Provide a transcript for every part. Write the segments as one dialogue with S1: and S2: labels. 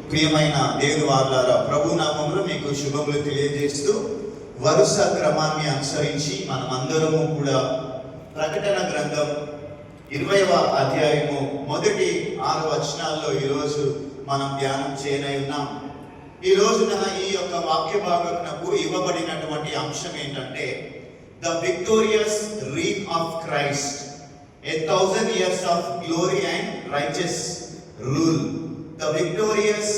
S1: ప్రియమైన దేవుని వారలారా, ప్రభు నామములో మీకు శుభములు తెలియజేస్తూ వరుస క్రమాన్ని అనుసరించి మనమందరము కూడా ప్రకటన గ్రంథం 20వ అధ్యాయము మొదటి 6 వచనాల్లో ఈరోజు మనం ధ్యానం చేయనై ఉన్నాం. ఈ రోజున ఈ యొక్క వాక్య భాగమునకు ఇవ్వబడినటువంటి అంశం ఏంటంటే the victorious reign of Christ, 1000 years of glory and righteous rule. The victorious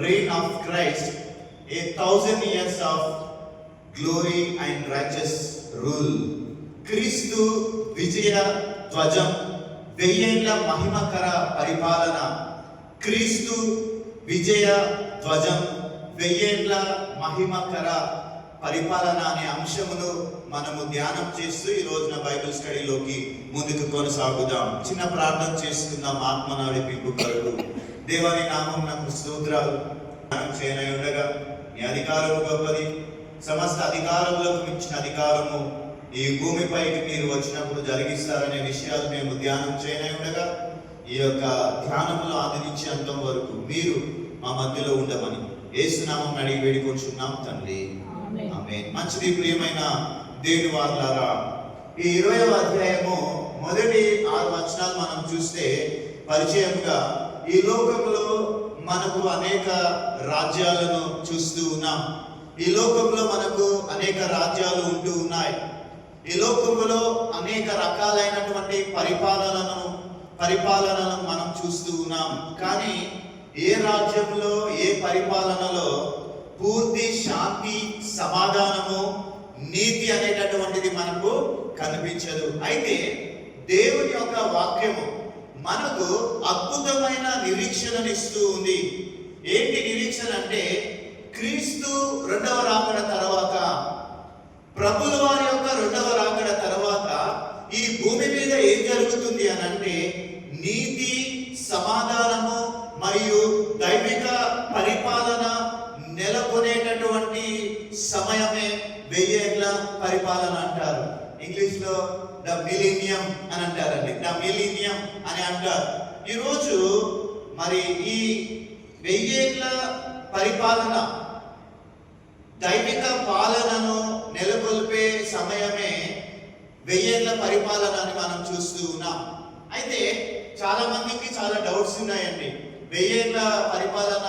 S1: reign of Christ, 1000 years of glory and righteous rule. క్రీస్తు విజయ ధ్వజం, 1000 ఏళ్ల మహిమకర పరిపాలన. క్రీస్తు విజయ ధ్వజం, 1000 ఏళ్ల మహిమకర పరిపాలన అనే అంశమును మనము ధ్యానం చేస్తూ ఈ రోజున బైబిల్ స్టడీలోకి ముందుకు కొనసాగుదాం. చిన్న ప్రార్థన చేసుకుందాం ఆత్మ నడిపింపు కొరకు. దేవాని నామం నాకు స్తోత్రాలు. చేయనై ఉండగా నీ అధికారము గొప్పది, సమస్త అధికారములకు మించిన అధికారము ఈ భూమిపైకి మీరు వచ్చినప్పుడు జరిగిస్తారనే విషయాలు మేము ధ్యానం చేయనై ఉండగా ఈ యొక్క ధ్యానంలో ఆదరించేంత వరకు మీరు మా మధ్యలో ఉండమని యేసునామం అడిగి వేడుకొంచున్నాం తండ్రి, ఆమేన్. మంచిది. ప్రియమైన దేవుని వారలారా, ఈ 20వ అధ్యాయము మొదటి 6 వచనాలు మనం చూస్తే పరిచయముగా ఈ లోకంలో మనకు అనేక రాజ్యాలను చూస్తూ ఉన్నాం. ఈ లోకంలో మనకు అనేక రాజ్యాలు ఉంటూ ఉన్నాయి. ఈ లోకంలో అనేక రకాలైనటువంటి పరిపాలనను మనం చూస్తూ ఉన్నాం. కానీ ఏ రాజ్యంలో ఏ పరిపాలనలో పూర్తి శాంతి, సమాధానము, నీతి అనేటటువంటిది మనకు కనిపించదు. అయితే దేవుని యొక్క వాక్యము మనకు అద్భుతమైన నిరీక్షణనిస్తూ ఉంది. ఏంటి నిరీక్షణ అంటే, క్రీస్తు 2వ రాకడ తర్వాత, ప్రభుల వారి యొక్క 2వ రాకడ తర్వాత ఈ భూమి మీద ఏం జరుగుతుంది అని అంటే నీతి, సమాధానము మరియు దైవిక పరిపాలన నెలకొనేటటువంటి సమయమే 1000 ఏళ్ల పరిపాలన అంటారు. ఇంగ్లీష్ లో ద మిలీనియం అని అంటారండి. ద మిలీనియం అని అంటారు. ఈరోజు మరి ఈ 1000 ఏళ్ల పరిపాలన, దైవిక పాలనను నెలకొల్పే సమయమే 1000 ఏళ్ల పరిపాలన అని మనం చూస్తూ ఉన్నాం. అయితే చాలా మందికి చాలా డౌట్స్ ఉన్నాయండి. 1000 ఏళ్ల పరిపాలన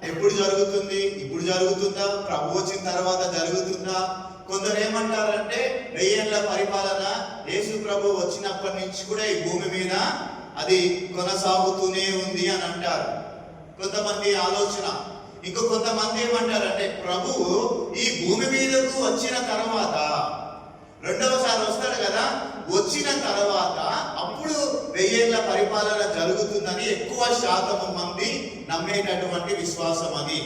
S1: ఎప్పుడు జరుగుతుంది? ఇప్పుడు జరుగుతుందా? ప్రభు వచ్చిన తర్వాత జరుగుతుందా? కొందరు ఏమంటారంటే 1000 ఏళ్ల పరిపాలన యేసు ప్రభు వచ్చినప్పటి నుంచి కూడా ఈ భూమి మీద అది కొనసాగుతూనే ఉంది అని అంటారు. కొంతమంది ఆలోచన. ఇంకో కొంతమంది ఏమంటారంటే ప్రభువు ఈ భూమి మీదకు వచ్చిన తర్వాత, రెండవసారి వస్తాడు కదా, వచ్చిన తర్వాత అప్పుడు 1000 ఏళ్ల పరిపాలన జరుగుతుందని ఎక్కువ శాతం మంది నమ్మేటటువంటి విశ్వాసం అది.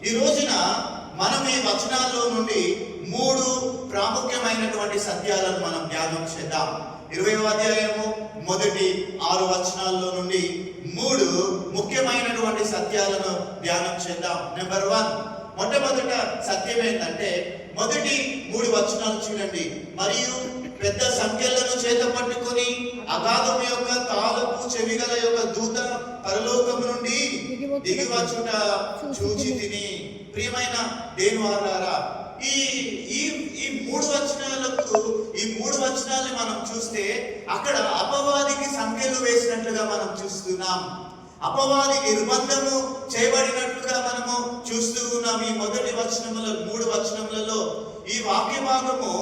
S1: ఈ రోజున మనం ఈ వచనాల్లో నుండి 3 ప్రాముఖ్యమైనటువంటి సత్యాలను మనం ధ్యానం చేద్దాం. 20వ అధ్యాయము మొదటి 6 వచనాల్లో నుండి 3 ముఖ్యమైనటువంటి సత్యాలను ధ్యానం చేద్దాం. నెంబర్ 1, మొట్టమొదట సత్యం ఏంటంటే, మొదటి 3 వచనాలు చూడండి. మరియు పెద్ద సంఖ్యలను చేత పట్టుకొని అగాధం యొక్క తాళపు చెవిగల యొక్క దూత పరలోకము నుండి దిగి వచ్చుట చూచి తిని. ప్రియమైన దేవుని వారలారా, ఈ 3 వచనాలకు, ఈ 3 వచనాలు మనం చూస్తే అక్కడ అపవాదికి సంఖ్యలు వేసినట్లుగా మనం చూస్తున్నాం. అపవాది నిర్బంధము చేయబడినట్లుగా మనము చూస్తూ ఉన్నాం. ఈ మొదటి వచనములో, 3 వచనములలో ఈ వాక్య భాగము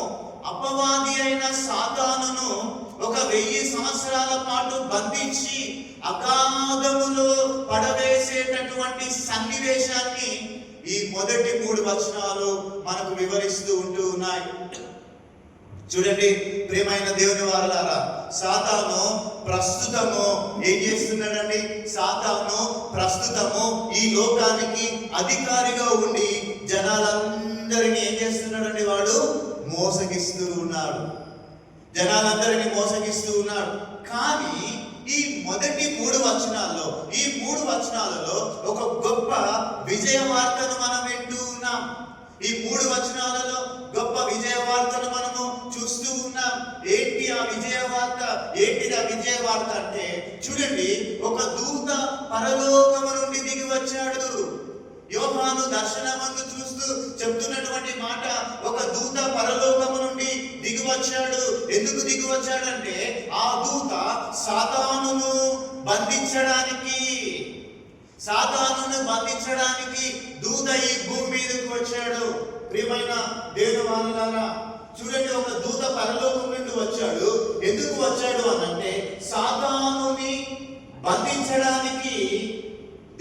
S1: అపవాది అయిన సాతానును 1000 సంవత్సరాల పాటు బంధించి అగాధములో పడవేసేటటువంటి సన్నివేశాన్ని ఈ మొదటి 3 వచనాలు మనకు వివరిస్తూ ఉంటూ ఉన్నాయి. చూడండి ప్రియమైన దేవుని వారలారా, సాతాను ప్రస్తుతము ఏం చేస్తున్నాడండి? సాతాను ప్రస్తుతము ఈ లోకానికి అధికారిగా ఉండి జనాలందరినీ ఏం చేస్తున్నాడండి? వాడు మోసగిస్తూ ఉన్నాడు. జనాలందరినీ మోసగిస్తూ ఉన్నాడు. కానీ ఈ మొదటి 3 వచనాల్లో, ఈ 3 వచనాలలో ఒక గొప్ప విజయ వార్తను మనం వింటూ ఉన్నాం. ఈ 3 వచనాలలో గొప్ప విజయ వార్తను మనము చూస్తూ ఉన్నాం. ఏంటి ఆ విజయ వార్త? ఏంటిది ఆ విజయ వార్త అంటే, చూడండి, ఒక దూత పరలోకము నుండి దిగి వచ్చాడు. వచ్చాడు. యోహాను దర్శనమందు చూస్తూ చెప్తున్నటువంటి మాట, ఒక దూత పరలోకము నుండి దిగి వచ్చాడు. ఎందుకు దిగి వచ్చాడంటే ఆ దూత సాతానును బంధించడానికి దూత ఈ భూమి మీదకి వచ్చాడు. ప్రియమైన దేవుని వాళ్ళారా, చూడండి, ఒక దూత పరలోకం నుండి వచ్చాడు. ఎందుకు వచ్చాడు అనంటే సాతానుని బంధించడానికి.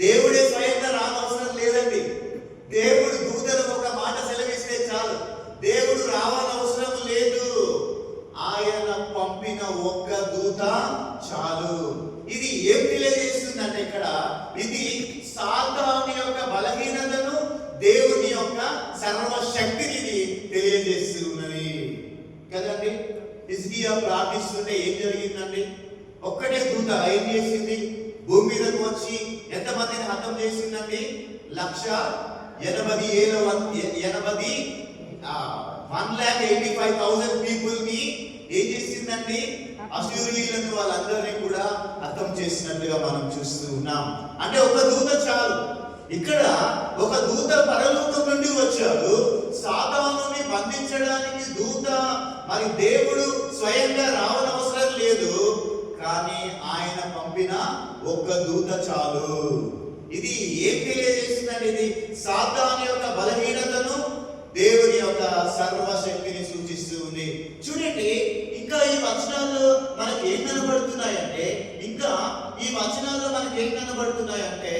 S1: దేవుడే స్వయంగా రానవసరం లేదండి. దేవుడు దూతలకు ఒక మాట సెలవిస్తే చాలు, దేవుడు రావాలవసరం లేదు. ఆయన పంపిన ఒక్క దూత చాలు. ఇది ఏం తెలియజేస్తుందంటే ఇక్కడ ఇది సాతాను యొక్క బలహీనతను, దేవుని యొక్క సర్వశక్తిని తెలియజేస్తూ ఉన్నది కదండి. హిజ్కియా ప్రార్థిస్తుంటే ఏం జరిగిందండి? ఒక్కటే దూత ఏం చేసింది? భూమి మీదకు వచ్చి ఎంతమందిని హతం చేసిందండి? 1,85,000 పీపుల్ ని ఏం చేసిందండి? అశూరీయులను వాళ్ళందరినీ కూడా హతం చేసినట్లుగా మనం చూస్తూ ఉన్నాం. అంటే ఒక దూత చాలు. ఇక్కడ ఒక దూత పరలోకం నుండి వచ్చాడు. సాతానుని బంధించడానికి దూత, మరి దేవుడు స్వయంగా రావనవసరం లేదు, కానీ ఆయన పంపిన ఒక్క దూత చాలు. ఇది ఏం తెలియజేస్తుందండి? ఇది సాతాను యొక్క బలహీనతను, దేవుని యొక్క సర్వశక్తిని సూచిస్తూ ఉంది. చూడండి, ఇంకా ఈ వచనాల్లో మనకి ఏం కనబడుతున్నాయంటే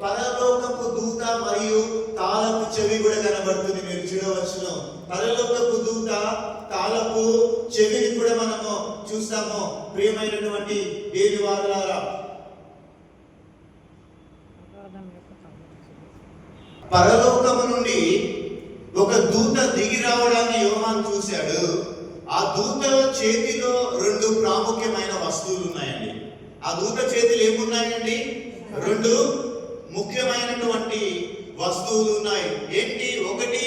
S1: పరలోకపు దూత మరియు తాళపు చెవి కూడా కనబడుతుంది. మీరు చూడవచ్చును, పరలోకపు దూత తాళపు చెవిని కూడా మనము చూస్తాము. ప్రియమైనటువంటి దేవుని వారలారా, పరలోకము నుండి ఒక దూత దిగి రావడాన్ని యోహాను చూశాడు. ఆ దూత చేతిలో 2 ప్రాముఖ్యమైన వస్తువులు ఉన్నాయండి. ఆ దూత చేతిలో ఏమున్నాయండి? 2 ముఖ్యమైనటువంటి వస్తువులు ఉన్నాయి. ఏంటి? ఒకటి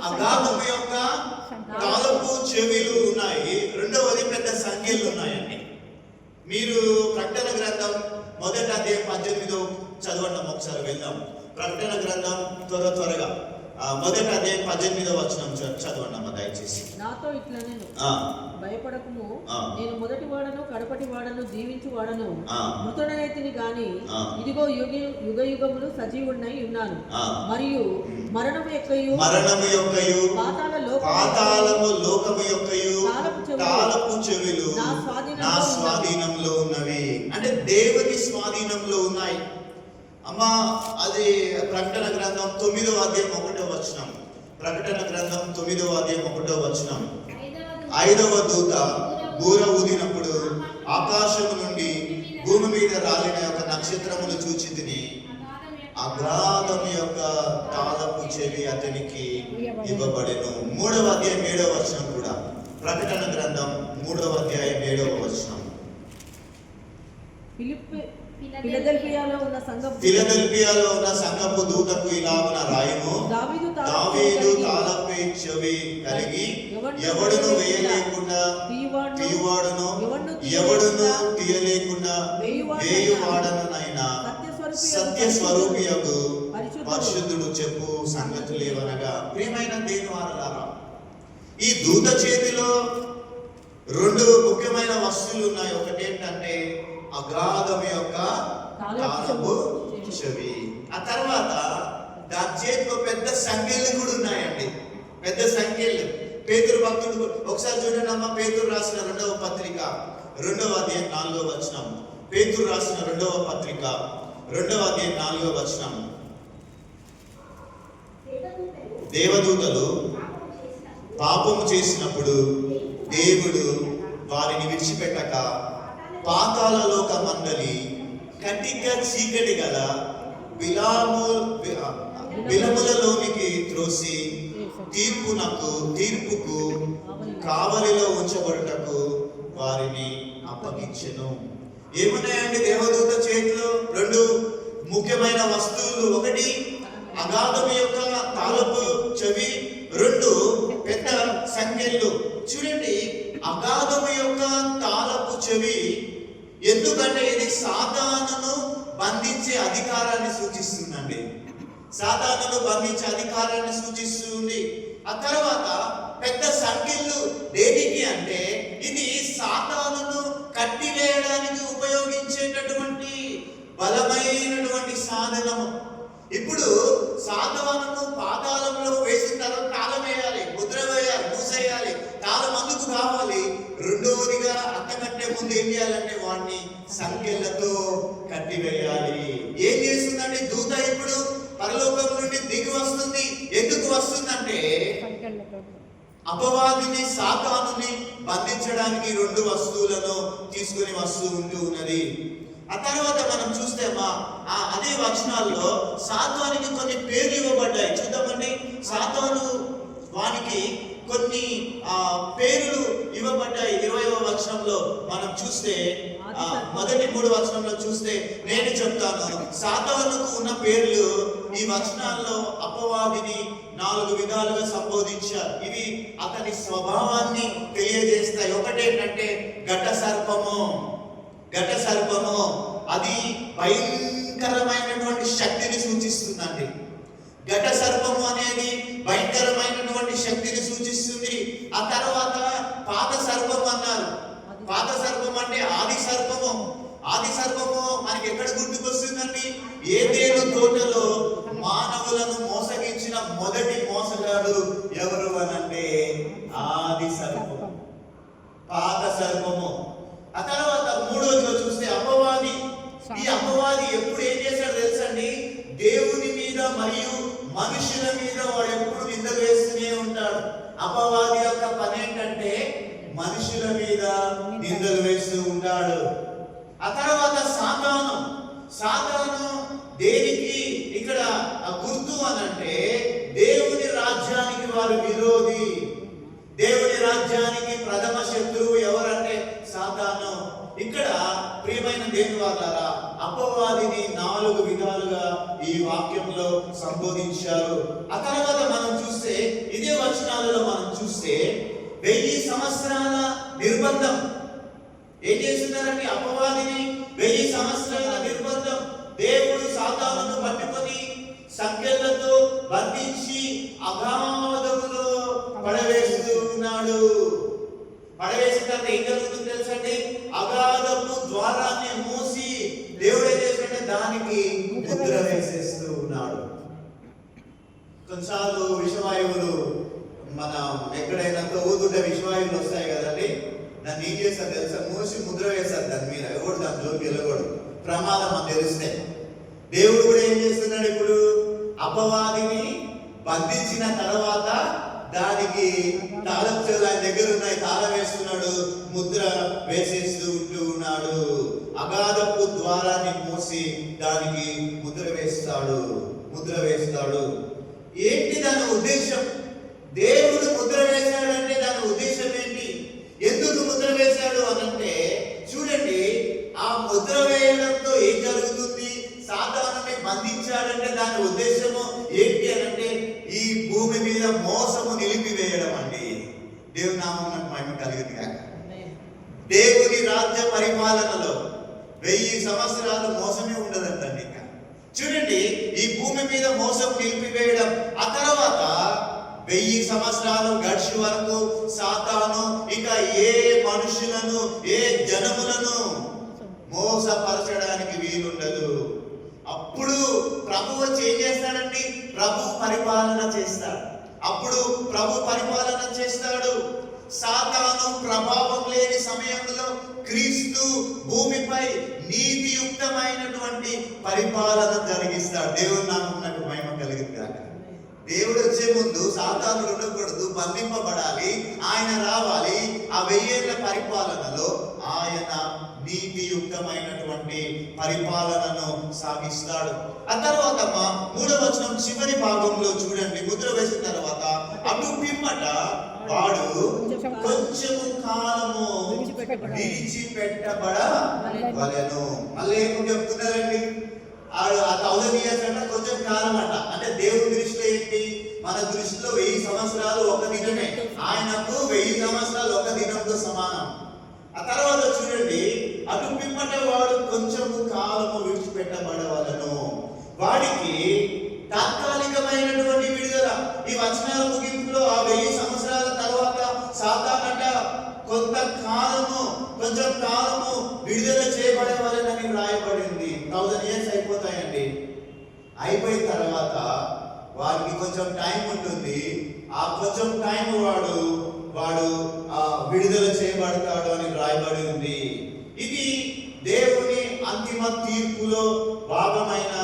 S1: అగాధము యొక్క తాళపు చెవిలు ఉన్నాయి. రెండవది పెద్ద సంఖ్యలు ఉన్నాయండి. మీరు ప్రకటన గ్రంథం 1వ అధ్యాయం 18 చదవండి. ఒకసారి వెళ్దాం. ప్రకటన గ్రంథం త్వరగా 1వ అధ్యాయం 18వ వచనం చదవండి అమ్మ దయచేసి.
S2: నాతో ఇట్లా నేను భయపడకుము, నేను మొదటి వాడను కడపటి వాడను జీవించు వాడను, మృతుడనైతిని గాని ఇదిగో యుగ యుగములు సజీవుడనై ఉన్నాను, మరియు మరణము యొక్కయు పాతాళము లోకము యొక్కయు తాళపు చెవులు నా స్వాధీనంలో ఉన్నవి. అంటే దేవుని స్వాధీనంలో ఉన్నాయి. అమ్మా, అది ప్రకటన గ్రంథం 9వ అధ్యాయం 1వ వచనం. ప్రకటన గ్రంథం 9వ అధ్యాయం 1వ వచనం. 5వ దూత బూర ఊదినప్పుడు ఆకాశము నుండి భూమి మీద రాలిన యొక్క నక్షత్రములు చూచితిని. అగాధము యొక్క తాళపు చెవి అతనికి ఇవ్వబడెను. 3వ అధ్యాయం 7వ వచనం కూడా. ప్రకటన గ్రంథం 3వ అధ్యాయం 7వ వచనం. ఫిలదెల్ఫియాలో
S1: ఉన్న సంఘపు దూతకు ఇలాగున రాయము, దావీదు తాళపై చెవి కలిగి ఎవడును వేయలేకుండా తీయవాడును, ఎవడును తీయలేకుండా వేయువాడనైనా సత్య స్వరూపియగు పరిశుద్ధుడు చెప్పు సంగతులేవనగా. ప్రియమైన దేవుని వారలారా, ఈ దూత చేతిలో 2 ముఖ్యమైన వస్తువులు ఉన్నాయి. ఒకటి ఏంటంటే అగాధం యొక్క తాళపు చెవి. ఆ తర్వాత దాని చేతిలో పెద్ద సంఖ్యలు కూడా ఉన్నాయండి. పెద్ద సంఖ్యలు. పేతురు భక్తుడు ఒకసారి చూడండి అమ్మ. పేతురు రాసిన 2వ పత్రిక 2వ అధ్యాయం 4వ వచనం. పేతురు రాసిన 2వ పత్రిక 2వ అధ్యాయం 4వ వచనం. దేవదూతలు పాపము చేసినప్పుడు దేవుడు వారిని విడిచిపెట్టక పాతాళ లోక మండలి కటిక చీకటి గల బిలములలోనికి త్రోసి తీర్పుకు కావలిలో ఉంచబడుటకు వారిని అప్పగించెను. ఏమున్నాయండి దేవదూత చేతిలో? 2 ముఖ్యమైన వస్తువులు. ఒకటి అగాధము యొక్క తాళపు చెవి, 2 పెద్ద సంఖ్యలు. చూడండి, అగాధము యొక్క తాళపు చెవి ఎందుకంటే ఇది సాతానును
S2: బంధించే అధికారాన్ని సూచిస్తుందండి. సాతానును బంధించే అధికారాన్ని సూచిస్తుంది. ఆ తర్వాత పెద్ద సంఖ్యలు దేనికి అంటే ఇది సాతానును కట్టివేయడానికి ఉపయోగించేటటువంటి బలమైనటువంటి సాధనము. ఇప్పుడు సాతానును పాతాళంలో వేసిన తర్వాత తాళం వేయాలి, ముద్ర వేయాలి, మూసేయాలి, తాళం అందుకు కావాలి. రెండవదిగా అంతకంటే ముందు ఏం చేయాలంటే వాడిని సంఖ్యలతో కట్టివేయాలి. ఏం చేస్తుందంటే దూత ఇప్పుడు పరలోకం నుండి దిగి వస్తుంది. ఎందుకు వస్తుందంటే అపవాదిని సాతానుని బంధించడానికి 2 వస్తువులను తీసుకొని వస్తూ ఉన్నది. ఆ తర్వాత మనం చూస్తే అదే వచనాల్లో సాతానుకి కొన్ని పేర్లు ఇవ్వబడ్డాయి. చూద్దామండి. సాతాను వానికి కొన్ని పేర్లు ఇవ్వబడ్డాయి. 20వ వచనంలో మనం చూస్తే మొదటి 3 వచనంలో చూస్తే నేను చెప్తాను. సాతానుకు ఉన్న పేర్లు ఈ వచనాల్లో అపవాదిని 4 విధాలుగా సంబోధించారు. ఇవి అతని స్వభావాన్ని తెలియజేస్తాయి. ఒకటేంటంటే ఘట సర్పము అది భయంకరమైనటువంటి శక్తిని సూచిస్తుందండి. ఘట సర్పము అనేది భయంకరమైనటువంటి శక్తిని సూచిస్తుంది. ఆ తర్వాత పాత సర్పం అన్నారు. పాత సర్పం అంటే ఆది సర్పము. ఆది సర్పము మనకి ఎక్కడ గుర్తుకొస్తుందండి? ఏదేను తోటలో మానవులను మోసగించిన మొదటి మోసగాడు ఎవరు అనంటే ఆది సర్పము, పాత సర్పము. ఆ తర్వాత 3వదిలో చూస్తే అపవాది. ఈ అపవాది ఎప్పుడు ఏం చేశాడు తెలుసండి? దేవుని మీద మరియు మనుషుల మీద వాడు ఎప్పుడు నిందలు వేస్తూనే ఉంటాడు. అపవాది యొక్క పని ఏంటంటే మనుషుల మీద నిందలు వేస్తూ ఉంటాడు. ఆ తర్వాత సాతాను దేనికి ఇక్కడ గుర్తు అనంటే దేవుని రాజ్యానికి వారు విరోధి. దేవుని రాజ్యానికి ప్రథమ శత్రువు ఎవరంటే సాతాను. ఇక్కడ ప్రియమైన దేవుని వారలారా, అపవాదిని 4 విధాలుగా ఈ వాక్యంలో సంబోధించారు. ఆ తర్వాత మనం చూస్తే ఇదే వచనాలలో మనం చూస్తే 1000 సంవత్సరాల నిర్బంధం. ఏం చేస్తున్నారంటే అపవాదిని 1000 సంవత్సరాల నిర్బంధం. దేవుడు సాతానును పట్టుకొని సంఖ్యలతో బంధించి అగాధములో పడవేస్తూ ఉన్నాడు. పడవేసిన తర్వాత ఏం జరుగుతుంది తెలుసండి? అగాధపు ద్వారాన్ని మూసి దేవుడు ఏం చేసినట్టే దానికి ముద్ర వేసేస్తూ ఉన్నాడు. కొన్నిసార్లు విషవాయువులు మన ఎక్కడైనా ఊదుంటే విషవాయువులు వస్తాయి కదండి. దాన్ని ఏం చేస్తారు తెలుసా? మూసి ముద్ర వేస్తారు దాని మీద. ఎవడు దాని జోలికి వెళ్ళకూడదు, ప్రమాదం అని తెలిస్తే. దేవుడు కూడా ఏం చేస్తున్నాడు? ఇప్పుడు అపవాదిని బంధించిన తర్వాత దానికి తాళం చెవులు ఆయన దగ్గర ఉన్నాయి, తాళం వేస్తున్నాడు, ముద్ర వేసేస్తూ ఉన్నాడు. అగాధపు ద్వారాన్ని మూసి దానికి ముద్ర వేస్తాడు. ఏంటి దాని ఉద్దేశం? దేవుడు ముద్ర వేశాడంటే దాని ఉద్దేశం ఏంటి? ఎందుకు ముద్ర వేశాడు అనంటే చూడండి, ఆ ముద్ర వేయడంతో ఏం జరుగుతుంది? సాతానుని బంధించాడంటే దాని ఉద్దేశము ఏంటి అనంటే ఈ భూమి మీద మోసము నిలిపివేయడం అండి. దేవుని నామమునకు మహిమ కలుగును గాక. దేవుని రాజ్య పరిపాలనలో 1000 సంవత్సరాలు మోసమే ఉండదండి. ఇంకా చూడండి, ఈ భూమి మీద మోసం నిలిపివేయడం. ఆ తర్వాత 1000 సంవత్సరాలు గడిచి వరకు సాతాను ఇక ఏ మనుషులను, ఏ జనములను మోసపరచడానికి వీలుండదు. అప్పుడు ప్రభువు ఏం చేస్తాడండి? ప్రభు పరిపాలన చేస్తాడు. సాతాను ప్రభావం లేని సమయంలో క్రీస్తు భూమిపై నీతియుక్తమైనటువంటి పరిపాలన జరిగిస్తాడు. దేవుని నామమునకు మహిమ కలుగును గాక. దేవుడు వచ్చే ముందు సాతాను ఉండకూడదు, బంధింపబడాలి, ఆయన రావాలి. ఆ 1000 ఏళ్ల పరిపాలనలో ఆయన నీతియుక్తమైనటువంటి పరిపాలనను సాగిస్తాడు. ఆ తర్వాత 3వ వచనం చివరి భాగంలో చూడండి, ముద్ర వేసిన తర్వాత అటు పిమ్మట వాడు కొంచెము కాలము విడిచిపెట్టబడవలెను. మళ్ళీ ఏమో చెప్తున్నారండి? ఆ 1000 years అంటే కొంచెం కాలం అంట. అంటే దేవుడి దృష్టిలో ఏంటి? మన దృష్టిలో 1000 సంవత్సరాలు ఒక దినమే, ఆయనకు 1000 సంవత్సరాలు ఒక దినంతో సమానం. ఆ తర్వాత చూడండి, అటు పిమ్మట వాడు కొంచెము కాలము విడిచిపెట్టబడ అయిపోయిన తర్వాత వాడికి కొంచెం టైం ఉంటుంది. ఆ కొంచెం టైం వాడు విడుదల చేయబడతాడు అని రాయబడి ఉంది. ఇది దేవుని అంతిమ తీర్పులో భాగమైన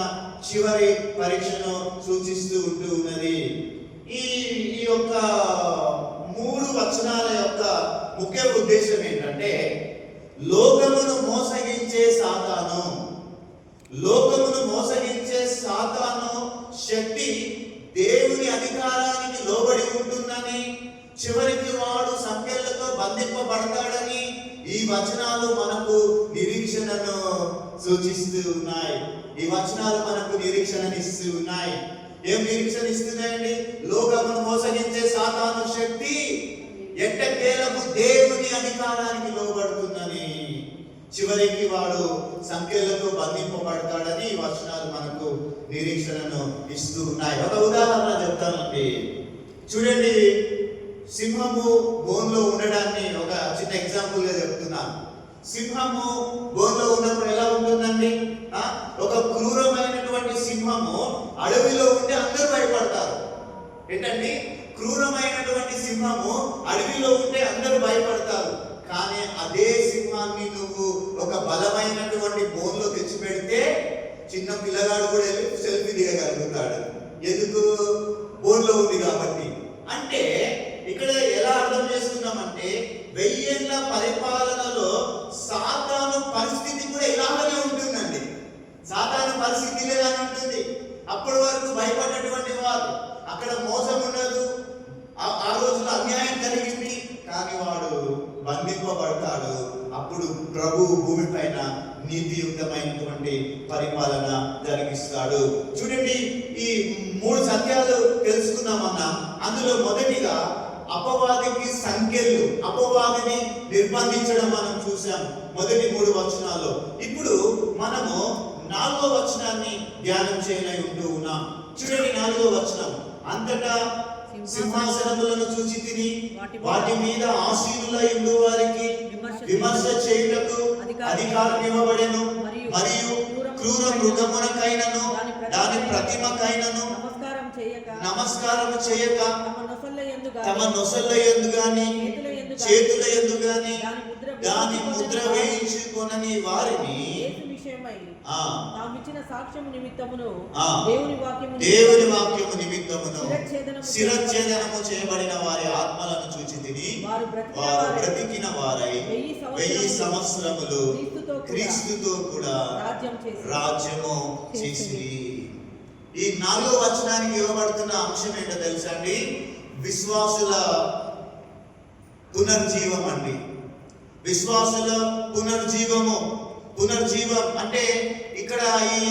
S2: చివరి పరీక్షను సూచిస్తూ ఉంటూ ఉన్నది. ఈ యొక్క 3 వచనాల యొక్క ముఖ్య ఉద్దేశం ఏంటంటే, లోకమును మోసగించే సాతాను శక్తి దేవుని అధికారానికి లోబడి ఉంటుందని, చివరికి వాడు సంఖ్యలతో బంధింపబడతాడని ఈ వచనాలు మనకు నిరీక్షణను సూచిస్తూ ఉన్నాయి. ఈ వచనాలు మనకు నిరీక్షణనిస్తూ ఉన్నాయి. ఏం నిరీక్షణ ఇస్తున్నాయండి? లోకమును మోసగించే సాతాను శక్తి ఎట్టకేలకు దేవుని అధికారానికి లోబడుతుందని, చివరికి వాడు సంఖ్యలతో బంధింపబడతాడని ఈ వచనాలు మనకు నిరీక్షణను ఇస్తూ ఉన్నాయి. ఒక ఉదాహరణ చెప్తానండి. చూడండి, సింహము బోన్లో ఉండడాన్ని ఒక చిన్న ఎగ్జాంపుల్ గా చెప్తున్నాను. సింహము బోన్లో ఉన్నప్పుడు ఎలా ఉంటుందండి? ఒక క్రూరమైనటువంటి సింహము అడవిలో ఉంటే అందరూ భయపడతారు. ఏంటండి? క్రూరమైనటువంటి సింహము అడవిలో ఉంటే అందరూ భయపడతారు. కానీ అదే సింహాన్ని నువ్వు ఒక బలమైనటువంటి బోన్లో తెచ్చి పెడితే చిన్న పిల్లగాడు కూడా వెళ్ళి సెల్ఫీ దిగగలుగుతాడు. ఎందుకు? బోన్లో ఉంది కాబట్టి. అంటే ఇక్కడ ఎలా అర్థం చేసుకున్నామంటే, 1000 ఏళ్ల పరిపాలనలో సాతాను పరిస్థితి కూడా ఇలాగే ఉంటుందండి. సాతాను పరిస్థితి ఇలాగే ఉంటుంది. అప్పటి వరకు భయపడినటువంటి వారు, అక్కడ మోసం ఉండదు, ఆ రోజులో అన్యాయం జరిగింది, కానీ వాడు బంధింపబడతాడు. అప్పుడు ప్రభు భూమి పైన నీతియుక్తమైనటువంటి పరిపాలన జరిగిస్తాడు. చూడండి, ఈ 3 సత్యాలు తెలుసుకున్నామన్నా. అందులో మొదటిగా అపవాదికి సంఖ్యలు, అపవాదిని నిర్బంధించడం మనం చూసాం మొదటి 3 వచనాల్లో. ఇప్పుడు మనము 4వ వచనాన్ని ధ్యానం చేయనై ఉంటూ ఉన్నాం. చూడండి, 4వ వచనం. అంతటా సింహాసనములను చూచి తిని వాటి మీద ఆసీనులై ఉండు వారికి విమర్శ చేయుటకు అధికారం ఇవ్వబడెను. మరియు క్రూర మృగమునకైనను దాని ప్రతిమకైనను నమస్కారం చేయక తమ నొసళ్ళ యందు గాని చేతుల యందు గాని దాని ముద్ర వేయించుకొనని వారిని దేవుని వాక్యము నిమిత్తమును శిరచ్ఛేదనము చేయబడిన వారి ఆత్మలను చూచి తిని వారు బ్రతికిన వారై 1000 సంవత్సరములు క్రీస్తుతో కూడా రాజ్యము చేసిరి. ఈ 4వ వచనానికి ఇవ్వబడుతున్న అంశం ఏంటో తెలుసా అండి? విశ్వాసుల పునర్జీవం అండి. విశ్వాసుల పునర్జీవం అంటే ఇక్కడ ఈ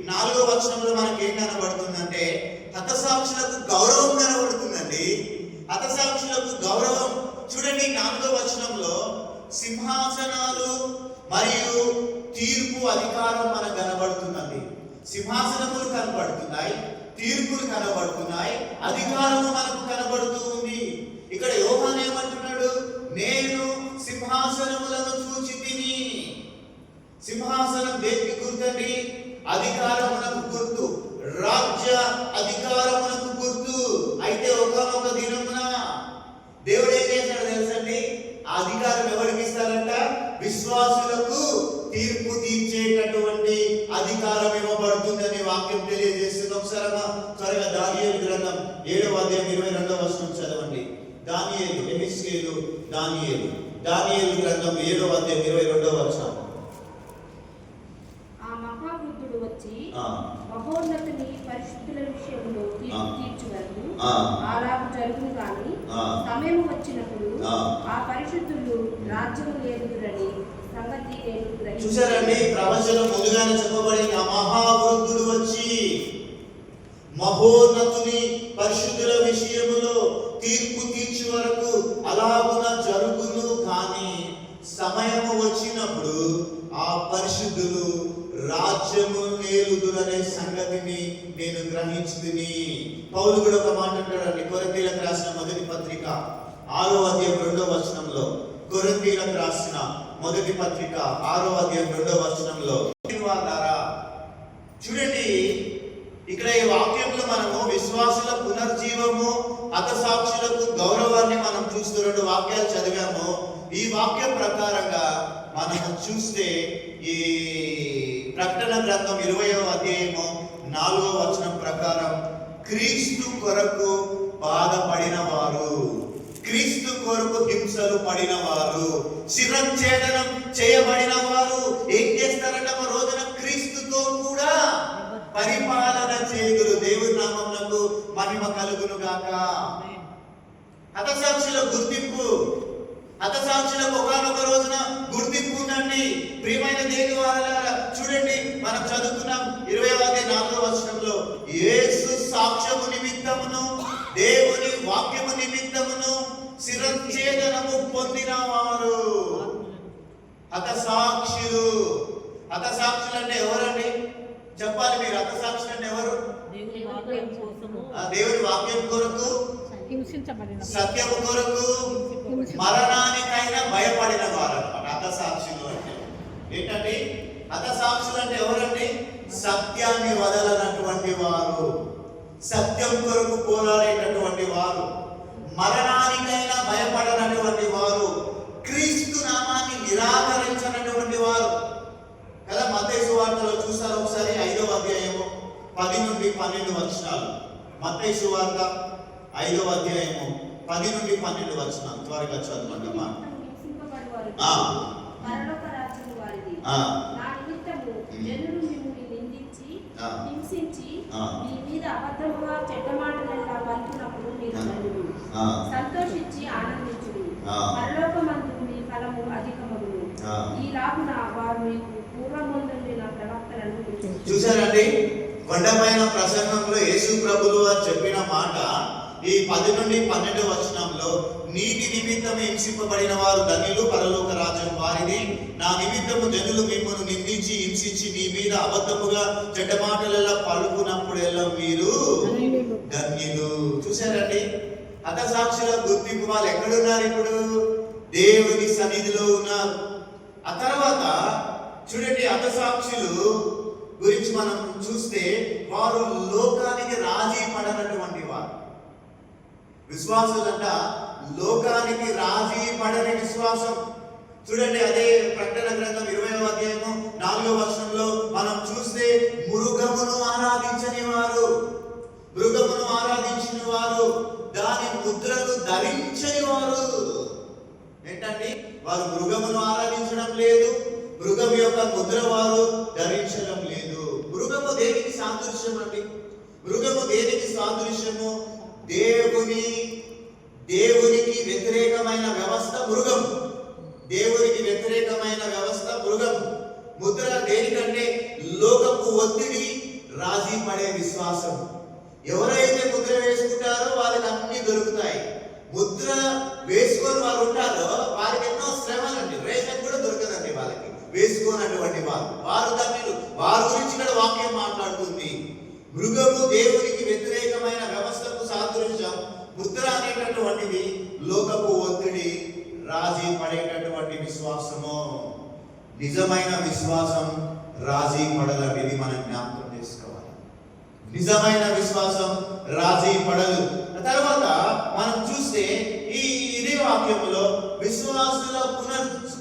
S2: 4వ వచనంలో మనకి ఏం కనబడుతుందంటే, హతసాక్షులకు గౌరవం కనబడుతుందండి. హతసాక్షులకు గౌరవం. చూడండి, 4వ వచనంలో సింహాసనాలు మరియు తీర్పు అధికారం మనకు కనబడుతుందండి. సింహాసనములు కనబడుతున్నాయి, తీర్పులు కనబడుతున్నాయి, అధికారము మనకు కనబడుతూ ఉంది. ఇక్కడ యోహాను ఏమంటున్నాడు? నేను సింహాసనములను చూచి తిని. సింహాసనం దేనికి గుర్తండి? అధికారమునకు గుర్తు, రాజ్య అధికారమునకు గుర్తు. అయితే ఒకానొక దినమున దేవుడు ఏం చేశాడు తెలుసండి? ఆ అధికారం ఎవరికి ఇస్తారంట? విశ్వాసులకు తీర్పు తీర్చేటటువంటి అధికారం ఇవ్వబడుతుందని వాక్యం తెలియజేస్తుంది. ఒకసారి త్వరగా దానియేలు గ్రంథం 7వ అధ్యాయం 22వ వచనం చదవండి. దానియేలు గ్రంథం 7వ అధ్యాయం 22వ వచనం.
S3: ఆ మహావృద్ధుడు వచ్చి మహోన్నతుని పరిశుద్ధుల విషయంలో తీర్పు తీర్చు వరకు అలాగు జరుగును గాని సమయం వచ్చినప్పుడు ఆ పరిశుద్ధులు రాజ్యము లేదురని సంగతి నేను గ్రహించాను.
S2: చూసారండి, ప్రవచనం ముందుగానే చెప్పబడింది. ఆ మహావృద్ధుడు వచ్చి మహోన్నతుని పరిశుద్ధుల విషయములో తీర్పు తీర్చు వరకు అలాగున జరుగును కానీ సమయము వచ్చినప్పుడు ఆ పరిశుద్ధులు రాజ్యము నేలుదురనే సంగతిని నేను గ్రహించుకుని. పౌలు కూడా ఒక మాట అంటాడండి, కొరింథీయులకు రాసిన మొదటి పత్రిక 6వ అధ్యాయం 2వ వచనంలో. కొరింథీయులకు రాసిన మొదటి పత్రిక 6వ అధ్యాయం 2వ వచనంలో, చూడండి, హతసాక్షులకు గౌరవాన్ని మనం చూస్తూ 2 వాక్యాలు చదివాము. ఈ వాక్యం ప్రకారంగా మనం చూస్తే ఈ ప్రకటన గ్రంథం 20వ అధ్యాయము 4వ వచనం ప్రకారం క్రీస్తు కొరకు బాధపడిన వారు, క్రీస్తు కొరకు హింసలు పడిన వారు, శిరచ్ఛేదనం చేయబడిన వారు ఏం చేస్తారంట? ఒక రోజున క్రీస్తుతో కూడా పరిపాలన చేయుదురు. దేవుని నామమునకు మహిమ కలుగును గాక. హతసాక్షుల గుర్తింపు, హతసాక్షులకు ఒకనొక రోజున గుర్తింపు ఉందండి. ప్రియమైన దేవుని వారలారా, చూడండి, మనం చదువుకున్నాం 20వ అధ్యాయం 4వ వచనంలో, యేసు సాక్ష్యము నిమిత్తమును దేవుని వాక్యము నిమిత్తమును శిరచ్ఛేదనము పొందిన వారు హతసాక్షులు. హతసాక్షులు అంటే ఎవరండి? చెప్పాలి మీరు. హతసాక్షులు అంటే ఎవరు? దేవుని వాక్యం కొరకు, సత్యము కొరకు, మరణానికైనా భయపడిన వారు అన్నమాట హతసాక్షులు అంటే. ఏంటండి హతసాక్షులు అంటే? ఎవరండి? సత్యాన్ని వదలనటువంటి వారు, సత్యం కొరకు పోరాడేటటువంటి వారు, మరణానికైనా భయపడనటువంటి వారు, క్రీస్తు నామాన్ని నిరాకరించినటువంటి వారు కదా. మత్తయి సువార్తలో చూస్తారు ఒకసారి 5వ అధ్యాయము 10 నుండి 12 వచనాలు. మత్తయి సువార్త 5వ అధ్యాయము 10 నుండి 12 వచనాలు త్వరగా చదవండమ్మా.
S3: పరలోక రాజ్యము వారిది. నా నిమిత్తము జనులు మిమ్ముని నిందించి హింసించి మీ మీద అబద్ధముగా చెడ్డ మాటలెల్లా పలుకున్నప్పుడు మీరు ధన్యులు. సంతోషించి ఆనందించుడు, పరలోకమందు మీ ఫలము అధికమగును. ఈ లాగున వారు మీకు పూర్వముందుండిన ప్రవక్తలను
S2: చూశారండి. కొండపైన ప్రసంగంలో యేసు ప్రభులు వారు చెప్పిన మాట ఈ 10 నుండి 12 వచనంలో, నీతి నిమిత్తం హింసింపబడిన వారు ధన్యులు, పరలోక రాజ్యం వారిది. నా నిమిత్తము జనులు మిమ్మల్ని నిందించి హింసించి మీ మీద అబద్ధముగా చెడ్డ మాటలెల్లా పలుకున్నప్పుడెల్లా మీరు ధన్యులు. చూశారండి, హతసాక్షుల గుర్తింపు వాళ్ళు ఎక్కడున్నారు? ఇప్పుడు దేవుని సన్నిధిలో ఉన్నారు. ఆ తర్వాత చూడండి, హతసాక్షులు గురించి మనం చూస్తే వారు లోకానికి రాజీ పడనటువంటి వారు. విశ్వాసులంట లోకానికి రాజీ పడని విశ్వాసం. చూడండి, అదే ప్రకటన గ్రంథం 20వ అధ్యాయము 4వ వచనంలో మనం చూస్తే, మృగమును ఆరాధించని వారు, మృగమును ఆరాధించిన వారు, దాని ముద్రను ధరించని వారు. ఏంటండి? వారు మృగమును ఆరాధించడం లేదు, మృగం యొక్క ముద్ర వారు ధరించడం లేదు. మృగము దేనికి సాదృశ్యం అండి? మృగము దేనికి సాదృశ్యము? దేవునికి వ్యతిరేకమైన వ్యవస్థ మృగం. దేవునికి వ్యతిరేకమైన వ్యవస్థ మృగం. ముద్ర దేనికంటే? లోకపు ఒత్తిడి, రాజీ పడే విశ్వాసం. ఎవరైతే ముద్ర వేసుకుంటారో వాళ్ళకి అన్ని దొరుకుతాయి. ముద్ర వేసుకొని వారు ఉంటారో వారికి ఎన్నో శ్రమలండి, రేషన్ కూడా దొరకదండి వాళ్ళకి. వేసుకోనటువంటి వారు ధన్యులు. వారి గురించి ఇక్కడ వాక్యం మాట్లాడుతుంది. మృగము దేవునికి వ్యతిరేకమైన వ్యవస్థకు సాదృశ్యం. ముద్ర అనేటటువంటిది లోకపు ఒత్తిడి, రాజీ పడేటటువంటి విశ్వాసము. నిజమైన విశ్వాసం రాజీ పడదండి. ఇది మనం జ్ఞాపకం చేసుకోవాలి. నిజమైన విశ్వాసం రాజీ పడదు. తర్వాత మనం చూస్తే ఇదే వాక్యములో విశ్వాసుల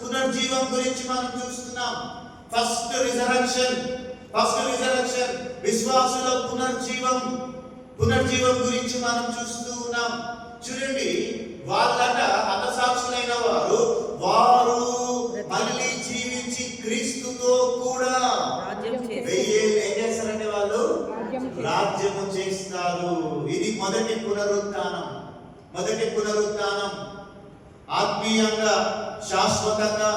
S2: పునర్జీవం గురించి మనం చూస్తున్నాం. ఫస్ట్ రిజరక్షన్ విశ్వాసుల పునర్జీవం గురించి మనం చూస్తూ ఉన్నాం. చూడండి, వాళ్ళట హతసాక్షులైన వారు మళ్ళీ జీవించి క్రీస్తుతో కూడా 1000 ఏళ్ళు ఏం చేస్తారంటే వాళ్ళు రాజ్యము చేస్తారు. ఇది మొదటి పునరుత్థానం. ఆత్మీయంగా శాశ్వతంగా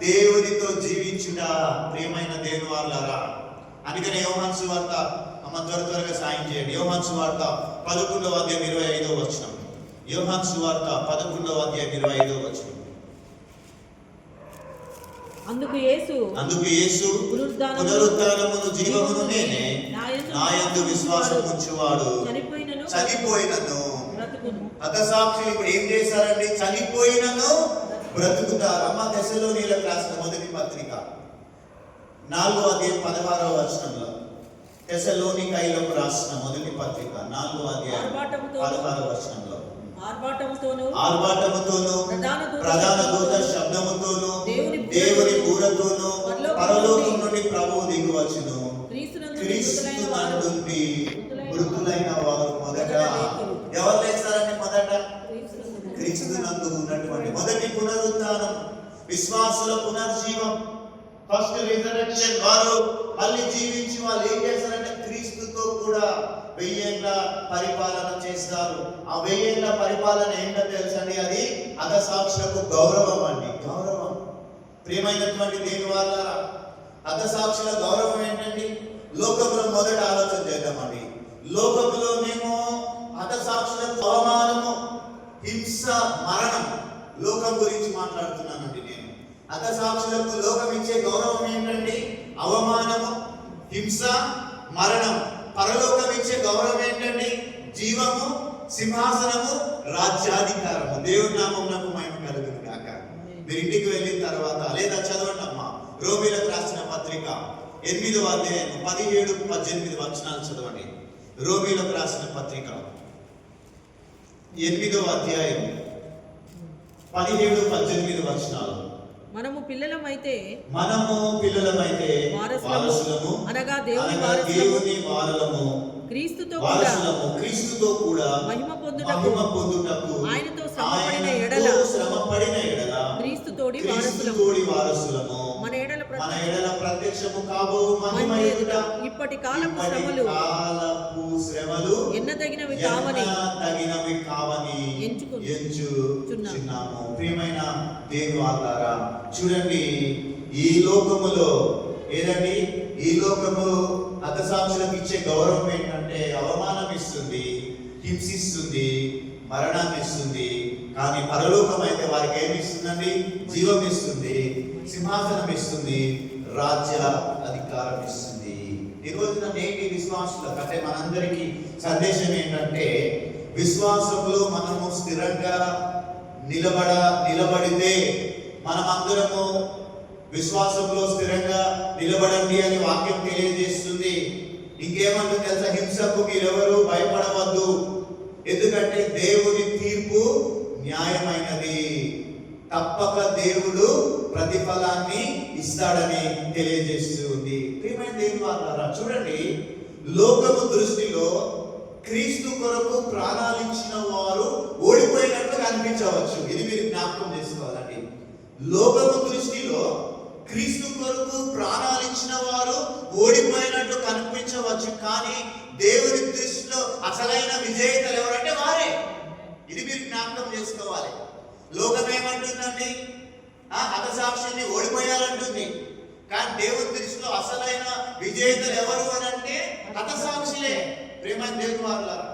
S2: దేవునితో జీవించుట. ప్రియమైన దేవుని వాళ్ళారా, అందుకనే యోహాను సువార్త, అమ్మ త్వరగా సాయం చేయండి. యోహాను సువార్త 11వ అధ్యాయం 25వ వచనం. యోహాను సువార్త 11వ అధ్యాయం 25వ వచనం.
S3: అందుకు యేసు
S2: పునరుత్థానమును జీవమును నేనే, నాయందు విశ్వాసం ఉంచువాడు చనిపోయినను హతసాక్షులు ఇప్పుడు ఏం చేశారండి? చనిపోయినను బ్రతుకుతారు. అమ్మ తెస్సలోనీయులకు రాసిన మొదటి పత్రిక 4వ అధ్యాయం 16వ వచనంలో, తెస్సలోనికైలకు రాసిన మొదటి పత్రిక 4వ అధ్యాయం 16వ వచనంలో,
S3: ఆర్భాటముతోను
S2: ప్రధాన దూత శబ్దముతోను దేవుని బూరతోను పరలోకం నుండి ప్రభువు దిగువచ్చును. క్రీస్తు నుండి మృతులైన వారు మొదట ఎవరు లేస్తారని మొదట క్రీస్తు నందు ఉన్నటువంటి మొదటి పునరుత్థానం, విశ్వాసుల పునర్జీవం, ఫస్ట్ రిజరెక్షన్. వారు మళ్ళీ జీవించి వాళ్ళు ఏం చేస్తారంటే క్రీస్తుతో కూడా 1000 ఏళ్ల పరిపాలన చేస్తారు. ఆ 1000 ఏళ్ల పరిపాలన ఏంటో తెలుసండి, అది హతసాక్షులకు గౌరవం అండి. గౌరవం. ప్రియమైనటువంటి దేవుని వాళ్ళారా, హతసాక్షుల గౌరవం ఏంటండి? లోకంలో మొదట ఆలోచన చేద్దామండి. లోకంలోనేమో హతసాక్షులకు అవమానము, హింస, మరణం. లోకం గురించి మాట్లాడుతున్నానండి నేను. హతసాక్షులకు లోకం ఇచ్చే గౌరవం ఏంటండి? అవమానము, హింస, మరణం. పరలోకం ఇచ్చే గౌరవం ఏంటండి? జీవము, సింహాసనము, రాజ్యాధికారము. దేవుని నామమునకు మహిమ కలుగును గాక. మీరు ఇంటికి వెళ్ళిన తర్వాత లేదా చదవండి అమ్మా, రోమీలకు రాసిన పత్రిక 8వ అధ్యాయం 17-18 వచనాలు చదవండి. రోమీలకు రాసిన పత్రిక 8వ అధ్యాయం 17-18 వచనాలు.
S3: మనము పిల్లలమైతే
S2: వారసులము,
S3: అనగా
S2: దేవుని వారసులము, క్రీస్తుతో కూడా మహిమ పొందుటకు ఆయనతో శ్రమపడిన ఎడల క్రీస్తుతోడి వారసులము. మన ఎడల ప్రత్యక్షము కాబో మహిమ ఎదుట ఇప్పటి కాలపు శ్రమలు ఎన్నదగినవి కావని ఎంచుచున్నాము. ప్రియమైన దేవుని వాళ్ళారా, చూడండి, ఈ లోకములో ఏదండి, ఈ లోకము హతసాక్షులకు ఇచ్చే గౌరవం ఏంటంటే అవమానం ఇస్తుంది, హింసిస్తుంది, మరణాన్ని ఇస్తుంది. కానీ పరలోకం అయితే వారికి ఏమి ఇస్తుందండి? జీవం ఇస్తుంది, సింహాసనం ఇస్తుంది, రాజ్య అధికారం ఇస్తుంది. ఈ రోజున నేటి విశ్వాసులకు అంటే మనందరికీ సందేశం ఏంటంటే, విశ్వాసంలో మనము స్థిరంగా నిలబడితే మనమందరము విశ్వాసంలో స్థిరంగా నిలబడండి అని వాక్యం తెలియజేస్తుంది. ఇంకేమంటుంది తెలుసా? హింసకు మీరెవరు భయపడవద్దు, ఎందుకంటే దేవుని తీర్పు న్యాయమైనది, తప్పక దేవుడు ప్రతిఫలాన్ని ఇస్తాడని తెలియజేస్తుంది. ప్రియమైన దేవుని వాళ్ళారా, చూడండి, లోకము దృష్టిలో క్రీస్తు కొరకు ప్రాణాలు ఇచ్చిన వారు ఓడిపోయినట్లు కనిపించవచ్చు. ఇది మీరు జ్ఞాపకం చేసుకోవాలండి. లోకము దృష్టిలో క్రీస్తు కొరకు ప్రాణాలు ఇచ్చిన వారు ఓడిపోయినట్లు కనిపించవచ్చు, కానీ దేవుని దృష్టిలో అసలైన విజేతలు ఎవరంటే వారే. ఇది మీరు జ్ఞాపకం చేసుకోవాలి. లోకం ఏమంటుందండి? హతసాక్షిని ఓడిపోయారంటుంది, కానీ దేవుని దృష్టిలో అసలైన విజేతలు ఎవరు అని అంటే హతసాక్షులే. ప్రేమ దేవుని వాళ్ళారా,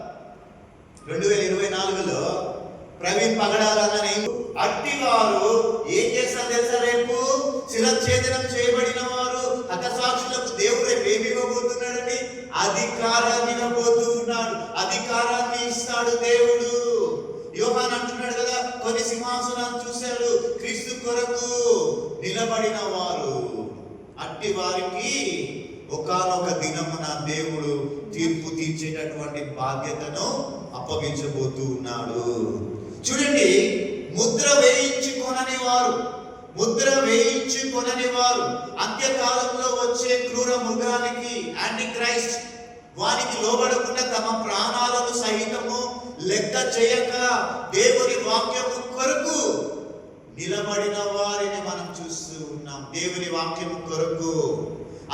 S2: 2024లో ప్రవీణ్ పగడాలన్న అట్టి వారు ఏం చేస్తారు తెలుసా? రేపు శిరఛేదనం చేయబడిన వారు హతసాక్షులకు దేవుడు రేపు ఏమి ఇవ్వబోతున్నాడండి? అధికారాన్ని ఇవ్వబోతున్నాడు. అధికారాన్ని ఇస్తాడు దేవుడు. యోహాను అంటున్నాడు కదా, కొన్ని సింహాసనాలు చూశాడు, క్రీస్తు కొరకు నిలబడిన వారు, అట్టి వారికి ఒకానొక దినమున దేవుడు తీర్పు తీర్చేటటువంటి బాధ్యతను అప్పగించబోతూ ఉన్నాడు. చూడండి, ముద్ర వేయించుకొనని వారు అంత్యకాలంలో వచ్చే క్రూర మృగానికి, యాంటీ క్రైస్ట్, వానికి లోబడకుండా తమ ప్రాణాలను సహితము లెక్క చేయక దేవుని వాక్యము కొరకు నిలబడిన వారిని మనం చూస్తూ ఉన్నాం. దేవుని వాక్యము కొరకు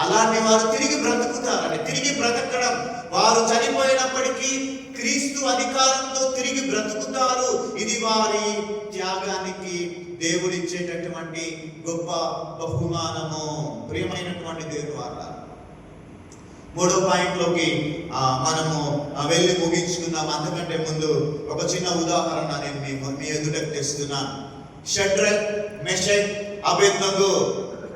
S2: అలాంటి వారు తిరిగి బ్రతుకుతారని, తిరిగి బ్రతకడం, వారు చనిపోయినప్పటికీ క్రీస్తు అధికారంతో తిరిగి బ్రతుకుతారు. ఇది వారి త్యాగానికి దేవుడిచ్చేటటువంటి గొప్ప బహుమానము. ప్రియమైనటువంటి దేవుని వారు, 3వ పాయింట్లోకి మనము వెళ్ళి ముగించుకుందాం. అంతకంటే ముందు ఒక చిన్న ఉదాహరణ నేను మీ ఎదుటకు తెస్తున్నాను. షడ్రక్, మెషక్, అబేద్నెగో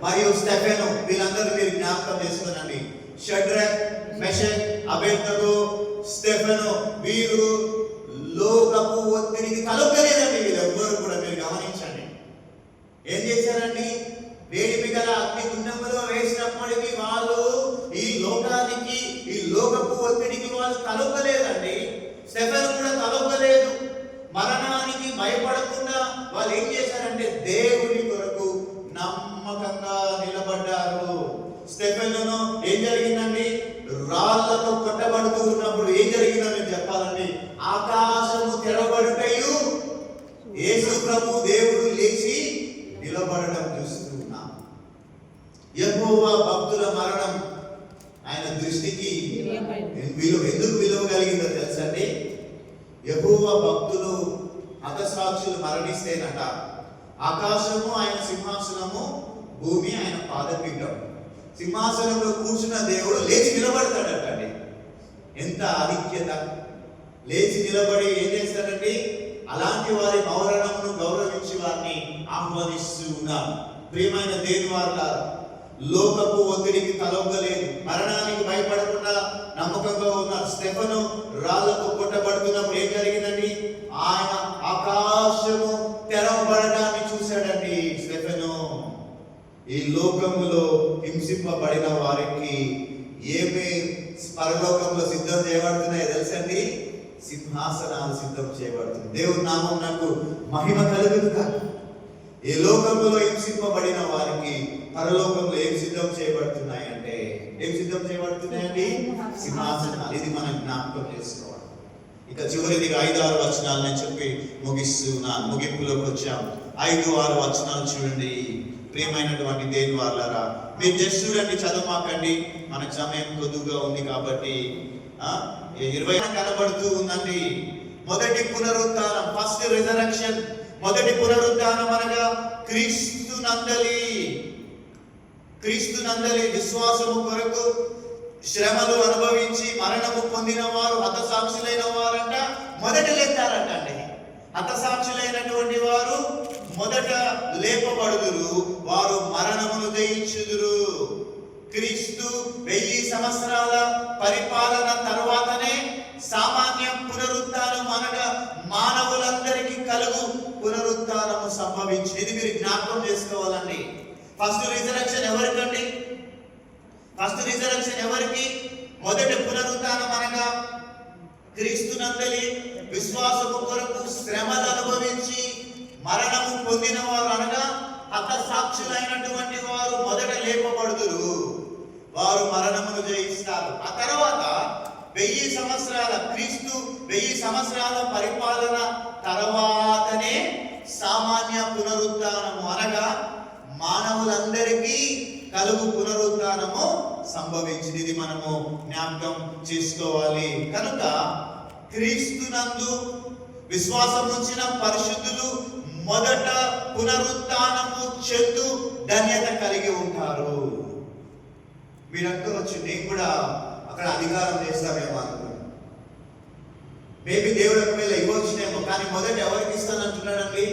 S2: మరియు స్టెఫెను, వీళ్ళందరూ మీరు జ్ఞాపకం చేసుకోనండి. షడ్రక్, మెషక్, అబేద్నెగో, స్టెఫెను, వీరు లోకపు ఒత్తిడికి తలొగ్గలేదండి. వీళ్ళెవ్వరు కూడా మీరు గమనించండి. ఏం చేశారండి? వేడిమి గల అగ్ని గుండంలో వేసినప్పటికీ వాళ్ళు ఈ లోకానికి, ఈ లోకపు ఒత్తిడికి వాళ్ళు తలొగ్గలేదండి. స్టెఫెను కూడా తలొగ్గలేదు. మరణ యెహోవా భక్తులు హతసాక్షులు మరణిస్తేనట ఆకాశము ఆయన సింహాసనము, భూమి ఆయన పాదపీఠం. సింహాసనంలో కూర్చున్న దేవుడు లేచి నిలబడతాడట అండి. ఎంత ఆధిక్యత! లేచి నిలబడి ఏం చేస్తాడండి? అలాంటి వారి మౌరణమును గౌరవించి వారిని ఆహ్వానిస్తూ ఉన్నాం. ప్రియమైన దేవుని వారలారా, లోకపు ఒత్తిడికి తలొగ్గలేదు, మరణానికి భయపడకుండా నమ్మకంగా ఉన్న స్టెఫను రాళ్లకు కొట్టబడుతున్నప్పుడు ఏం జరిగిందండి? ఆయన ఆకాశము తెరవబడడాన్ని చూశాడండి స్టెఫెను. ఈ లోకములో హింసింపబడిన వారికి ఏమి పరలోకంలో సిద్ధం చేయబడుతున్నాయో తెలుసండి? సింహాసనాలు సిద్ధం చేయబడుతుంది. దేవుని నామం నాకు మహిమ కలుగును కాక. ఈ లోకంలో హింసింపబడిన వారికి పరలోకంలో ఏం సిద్ధం చేయబడుతున్నాయంటే, ఏం సిద్ధం చేయబడుతున్నాయండి? సింహాసనాలు. ఇది మనం జ్ఞాపకం చేసుకోవాలి. ఇక చివరిదిగా 5-6 వచనాలు నేను చెప్పి ముగిస్తున్నాను. ముగింపులోకి వచ్చాం. 5-6 వచనాలు చూడండి. ప్రియమైనటువంటి దేవుని వారలారా, మీరు జస్ట్ చూడండి, చదవమాకండి, మనకు సమయం కొద్దుగా ఉంది కాబట్టి. 20 కనబడుతూ ఉందండి. మొదటి పునరుత్థానం, ఫస్ట్ రిజరక్షన్. మొదటి పునరుత్థానం అనగా క్రీస్తునందలి విశ్వాసము కొరకు శ్రమలు అనుభవించి మరణము పొందిన వారు, హతసాక్షులైన వారంట మొదట లేస్తారంట అండి. హతసాక్షులైనటువంటి వారు మొదట లేపబడుదురు, వారు మరణమును జయించుదురు. క్రీస్తు 1000 సంవత్సరాల పరిపాలన తర్వాతనే సామాన్య పునరుత్థానం అనగా మానవులందరికీ కలుగు పునరుత్థానము సంభవించింది. ఇది మీరు జ్ఞాపకం చేసుకోవాలండి. ఫస్ట్ రిజరక్షన్ ఎవరికండి? ఫస్ట్ రిజరక్షన్ ఎవరికి? మొదటి పునరుత్థానం అనగా క్రీస్తునందలి విశ్వాసము కొరకు శ్రమలు అనుభవించి మరణము పొందిన వారు అనగా హతసాక్షులైనటువంటి వారు మొదట లేపబడుదురు, వారు మరణమును జయిస్తారు. ఆ తర్వాత 1000 సంవత్సరాల క్రీస్తు 1000 సంవత్సరాల పరిపాలన తర్వాతనే సామాన్య పునరుత్థానము అనగా మానవులందరికీ కలుగు పునరుత్థానము సంభవించింది. ఇది మనము జ్ఞాపకం చేసుకోవాలి. కనుక క్రీస్తునందు విశ్వాసం ఉంచిన పరిశుద్ధులు మొదట పునరుత్థానము చెందు ధన్యత కలిగి ఉంటారు. మీరు అనుకోవచ్చు, నేను కూడా అక్కడ అధికారం చేస్తామేమో అనుకున్నాను. మేబీ దేవుడు ఒకవేళ ఇవ్వచ్చునేమో, కానీ మొదట ఎవరికి ఇస్తానంటున్నాడండి?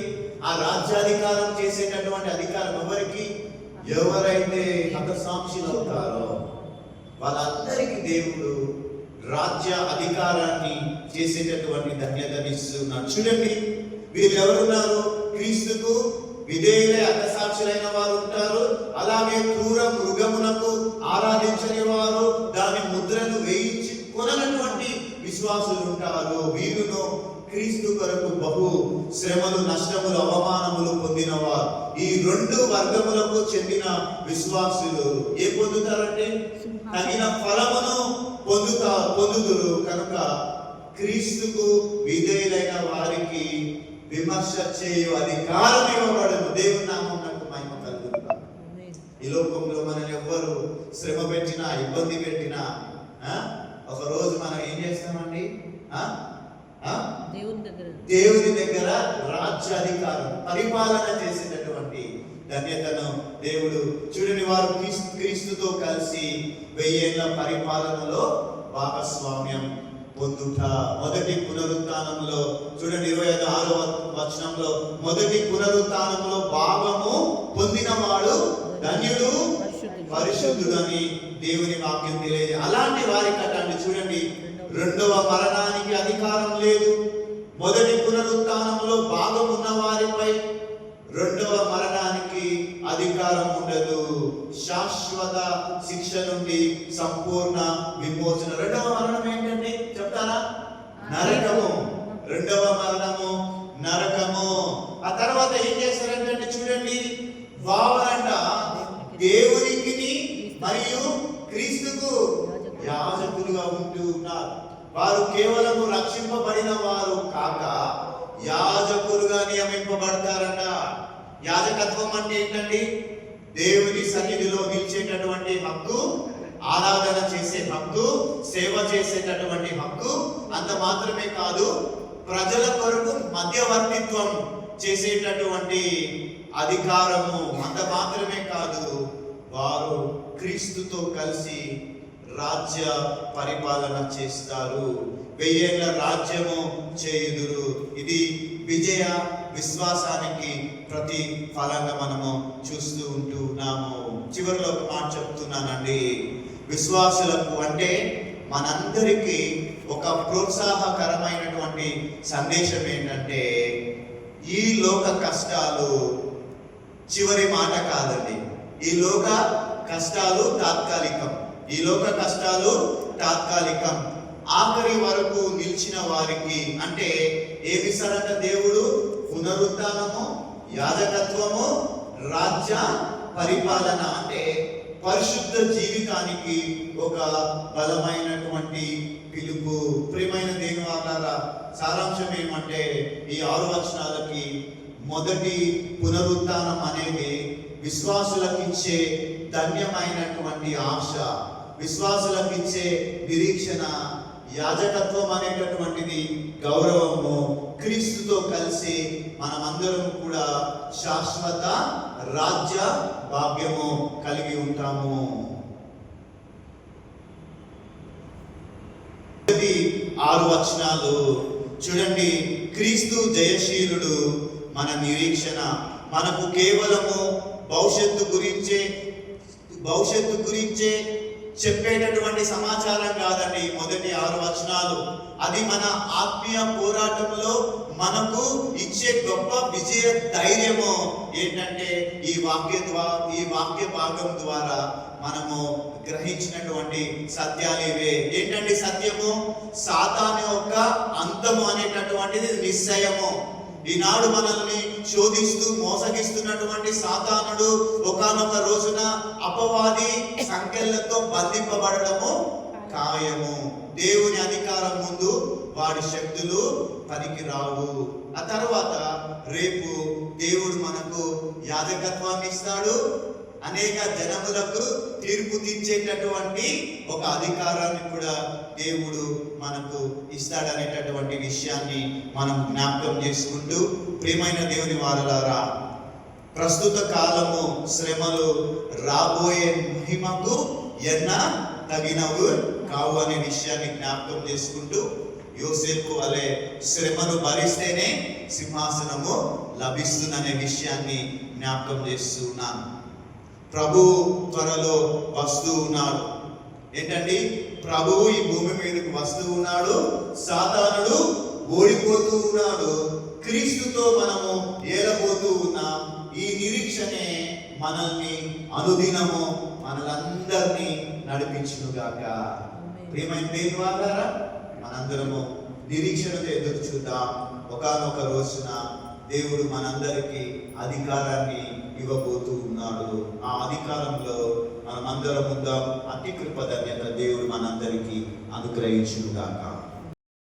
S2: ఆ రాజ్యాధికారం చేసేటటువంటి అధికారం ఎవరికి? ఎవరైతే హతసాక్షులు అవుతారో వాళ్ళందరికీ దేవుడు రాజ్య అధికారాన్ని చేసేటటువంటి ధన్యతనిస్తున్నాడు. చూడండి, వీరు ఎవరున్నారు? క్రీస్తుకు విధేయులై హతసాక్షులైన వారు ఉంటారు. అలాగే క్రూర మృగమునకు ఆరాధించని వారు, దాని ముద్రను వేయించి కొననటువంటి విశ్వాసులు ఉంటారు. వీరును క్రీస్తు కొరకు బహు శ్రమలు, నష్టములు, అవమానములు పొందిన వారు. ఈ 2 వర్గములకు చెందిన విశ్వాసులు ఏం పొందుతారంటే తగిన ఫలమును పొందుదురు. కనుక క్రీస్తుకు విధేయులైన వారికి విమర్శ చేయు అధికారం ఇవ్వబడను. దేవుని నామం నాకు మహిమ కలుగుతుంది. ఈ లోకంలో మనల్ని ఎవ్వరు శ్రమ పెట్టినా, ఇబ్బంది పెట్టినా, ఒక రోజు మనం ఏం చేస్తామండి? దేవుని దగ్గర రాజ్యాధికారం, పరిపాలన చేసేటటువంటి ధన్యతను దేవుడు చూడని వారు క్రీస్తుతో కలిసి 1000 ఏళ్ల పరిపాలనలో భాగస్వామ్యం పొందుట. మొదటి పునరుత్థానంలో చూడండి, 26వ వచనంలో మొదటి పునరుత్థానంలో భాగము పొందినవాడు ధన్యుడు, పరిశుద్ధుడని దేవుని వాక్యం తెలియదు. అలాంటి వారి కట్టండి. చూడండి, 2వ మరణానికి అధికారం లేదు. మొదటి పునరుత్థానంలో భాగం ఉన్న వారిపై 2వ మరణానికి అధికారం ఉండదు. శాశ్వత శిక్ష నుండి సంపూర్ణ విమోచన. 2వ మరణం ఏంటండి చెప్తారా? నరకము. 2వ మరణము నరకము. ఆ తర్వాత ఏం చేస్తారంటే చూడండి, వారంట దేవునికి మరియు క్రీస్తుకు యాజకులుగా ఉంటూ ఉన్నారు. వారు కేవలము రక్షింపబడిన వారు కాక యాజకులుగా నియమింపబడతారట. యాజకత్వం అంటే ఏంటండి? దేవుని సన్నిధిలో నిలిచేటటువంటి హక్కు, ఆరాధన చేసే హక్కు, సేవ చేసేటటువంటి హక్కు. అంత మాత్రమే కాదు, ప్రజల కొరకు మధ్యవర్తిత్వం చేసేటటువంటి అధికారము. అంత మాత్రమే కాదు, వారు క్రీస్తుతో కలిసి రాజ్య పరిపాలన చేస్తారు. 1000 ఏళ్ల రాజ్యము చేయుదురు. ఇది విజయ విశ్వాసానికి ప్రతి ఫలంగా మనము చూస్తూ ఉంటున్నాము. చివరిలో ఒక మాట చెప్తున్నానండి. విశ్వాసులకు అంటే మనందరికీ ఒక ప్రోత్సాహకరమైనటువంటి సందేశం ఏంటంటే, ఈ లోక కష్టాలు చివరి మాట కాదండి. ఈ లోక కష్టాలు తాత్కాలికం. ఈ లోక కష్టాలు తాత్కాలికం. ఆఖరి వరకు నిలిచిన వారికి అంటే ఏమిస్తారంట దేవుడు? పునరుత్థానము, యాజకత్వము, రాజ్య పరిపాలన అంటే పరిశుద్ధ జీవితానికి ఒక బలమైనటువంటి పిలుపు. ప్రియమైన దేవుని వారలారా, సారాంశం ఏమంటే ఈ 6 వచనాలకి మొదటి పునరుత్థానం అనేది విశ్వాసులకు ఇచ్చే ధన్యమైనటువంటి ఆశ, విశ్వాసులకు ఇచ్చే నిరీక్షణ, యాజకత్వం అనేటటువంటిది గౌరవము, క్రీస్తుతో కలిసి మనమందరం కూడా శాశ్వత రాజ్య భాగ్యము కలిగి ఉంటాము. 6 వచనాలు చూడండి. క్రీస్తు జయశీలుడు మన నిరీక్షణ. మనకు కేవలము భవిష్యత్తు గురించే చెప్పేటటువంటి సమాచారం కాదండి మొదటి 6 వచనాలు. అది మన ఆత్మీయ పోరాటంలో మనకు ఇచ్చే గొప్ప విజయ ధైర్యము. ఏంటంటే ఈ వాక్య భాగం ద్వారా మనము గ్రహించినటువంటి సత్యాలు ఇవే. ఏంటంటే సత్యము? సాతాను యొక్క అంతము అనేటటువంటిది నిశ్చయము. ఈనాడు మనల్ని శోధిస్తూ మోసగిస్తున్నటువంటి సాతానుడు ఒకానొక రోజున అపవాది సంకెళ్లతో బంధింపబడము ఖాయము. దేవుని అధికారం ముందు వాడి శక్తులు పనికి రావు. ఆ తర్వాత రేపు దేవుడు మనకు యాజకత్వాన్ని ఇస్తాడు. అనేక జనములకు తీర్పు తీర్చేటటువంటి ఒక అధికారాన్ని కూడా దేవుడు మనకు ఇస్తాడనేటటువంటి విషయాన్ని మనం జ్ఞాపకం చేసుకుంటూ, ప్రియమైన దేవుని వారలారా, ప్రస్తుత కాలము శ్రమలు రాబోయే మహిమకు ఎన్న తగినవు కావు అనే విషయాన్ని జ్ఞాపకం చేసుకుంటూ, యోసేపు వలె శ్రమను భరిస్తేనే సింహాసనము లభిస్తుందనే విషయాన్ని జ్ఞాపకం చేస్తున్నాను. ప్రభు త్వరలో వస్తూ ఉన్నాడు. ఏంటండి? ప్రభువు ఈ భూమి మీదకి వస్తూ ఉన్నాడు. సాతానుడు ఓడిపోతూ ఉన్నాడు. క్రీస్తుతో మనము ఏలబోతూ ఉన్నాం. ఈ నిరీక్షణే మనల్ని అనుదినము మనలందరినీ నడిపించునుగాక. ప్రియమైన దేవుని వారలారా, మనందరము నిరీక్షణతో ఎదురు చూద్దాం. ఒకానొక రోజున దేవుడు మనందరికీ అధికారాన్ని ఇవ్వబోతూ ఉన్నాడు. ఆ అధికారంలో మనమందరం ఉందాం. అతి కృప ధన్యత దేవుడు మనందరికీ అనుగ్రహించుగాక.